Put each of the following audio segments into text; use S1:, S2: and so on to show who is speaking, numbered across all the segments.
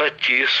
S1: 25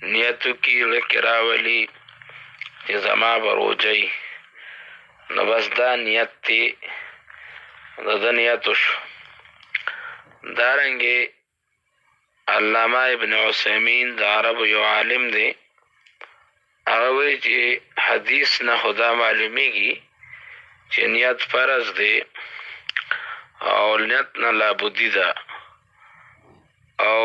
S1: نیتو کی لکراولی تی زما بروجی نو بس دا نیت تی دا نیتوش دارنگی علامہ ابن عثیمین دا عرب یو عالم دے اغوی چی حدیث نا خدا معلومی گی چی نیت فرض دے او نیت نا لابودی دا او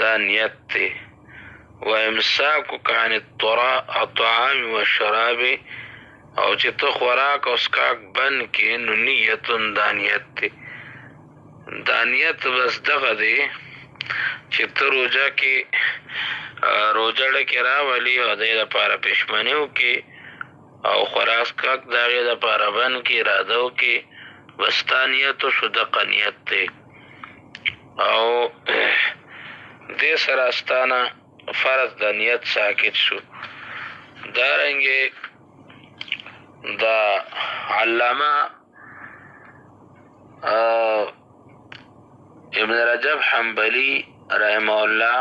S1: دا نیت تے و امساکو کان الطعام والشراب او چی تو خوراک او سکاک بن کے نو نیتن دا نیت تے دا نیت بس دغا دے چی تو روجہ کے روجہ ڈکی راولی او دے دا پارا پیشمانیو کے او خوراک سکاک داغی دا پارا بن کے رادو کے بس دا نیتو شو دقا نیت تے او دے سراستانا فرض دا نیت ساکت شو دارنگے دا علامہ ابن رجب حنبلی رحمہ اللہ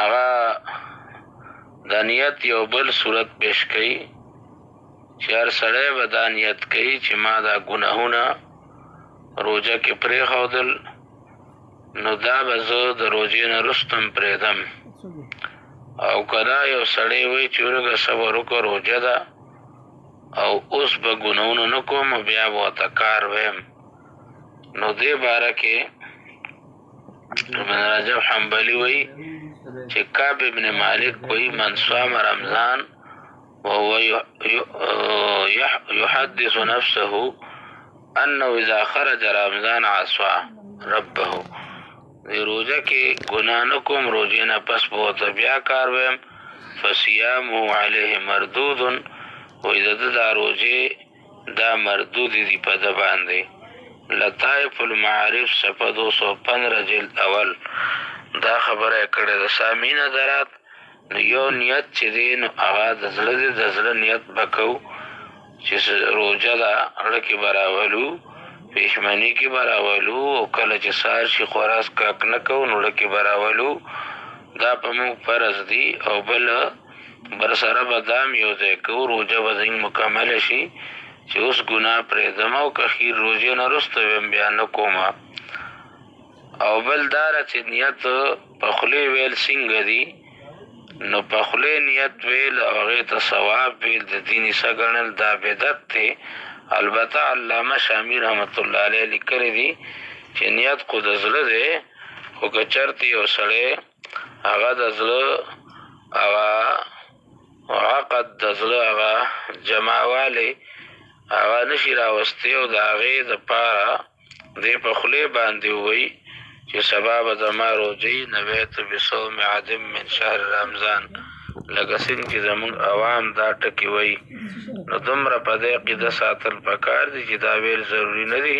S1: اغا دا نیت یو بل صورت پیش کئی چار سڑے با دا نیت کئی چی ما دا گناہونا روجہ کے پری خودل نو دا بزو د روجې نه رستم پریدم او کدا یو سړی وی چې ورګه صبر وکړو روجه ده او اوس به ګناونه نه کوم بیا به ورته کار ویم نو دې باره کې ابن رجب حنبلي وی چې کعب ابن مالک وی من صام رمضان وهو يحدث نفسه انه اذا خرج رمضان عصى ربه روزه کې ګناه نه کوم، روزې نه پس به ورته بیا کار ویم، فصیامه علیه مردود، وایي د ده دا روزې دا مردود دي په ده باندې. لطائف المعارف صفحه 215 جلد اول دا خبره یې کړې ده. سامعین حضرات، نو یو نیت چې دی نو هغه د زړه دی، د زړه نیت به کوو چې روژه ده زړه کې به راولو، پښیماني کې به راولو، او کله چې سهار شي خوراک کاک نه کوو نو زړه کې به راولو. دا په موږ فرض دي. او بل برسره به دا هم یو ځای کوو، روژه به زموږ مکمله شي چې اوس ګناه پرېږدم او که خیر روژې نه وروسته ویم بیا نه کومه. او بل دا ده چې نیت په خولې ویل څنګه دي، نو په خولې نیت ویل او هغې ته ثواب ویل د دین حصه ګڼل دا بدعت دی. البته علامه شامی رحمت الله علیه لیکلی دي چې نیت خو د زړه دی، خو که چېرته یو سړی هغه د زړه هغه عقد د زړه هغه جمعوالی هغه نشي راوستی او د هغې دپاره دی په خولې باندې ووایي چې سبا به زما روژې نویت بصوم عدم من شهر رمضان، لکه څنګه چې زموږ عوام دا ټکي وایي. نو دومره په دې عقیده ساتل پکار دي چې دا ویل ضروري نه دي،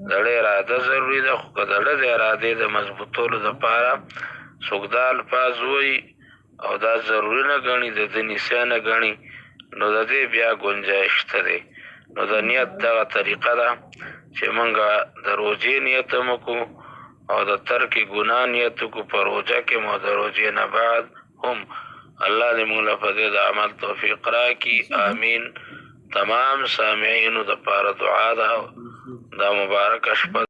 S1: د زړه اراده ضروري ده. خو که د زړه د ارادې د مضبوطولو دپاره څوک دا الفاظ وایي او دا ضروري نه ګڼي، د ده نسیه نه ګڼي، نو د دې بیا گنجایش شته دی. نو د نیت دغه طریقه ده چې موږ د روژې نیت هم وکړو او د ترک ګناه نیت وکړو په روژه کې مو د روژې نه بعد هم. الله دې موږ له په دې د عمل توفیق راکړي، آمین. تمام سامعینو دپاره دعا ده دا مبارکه شپه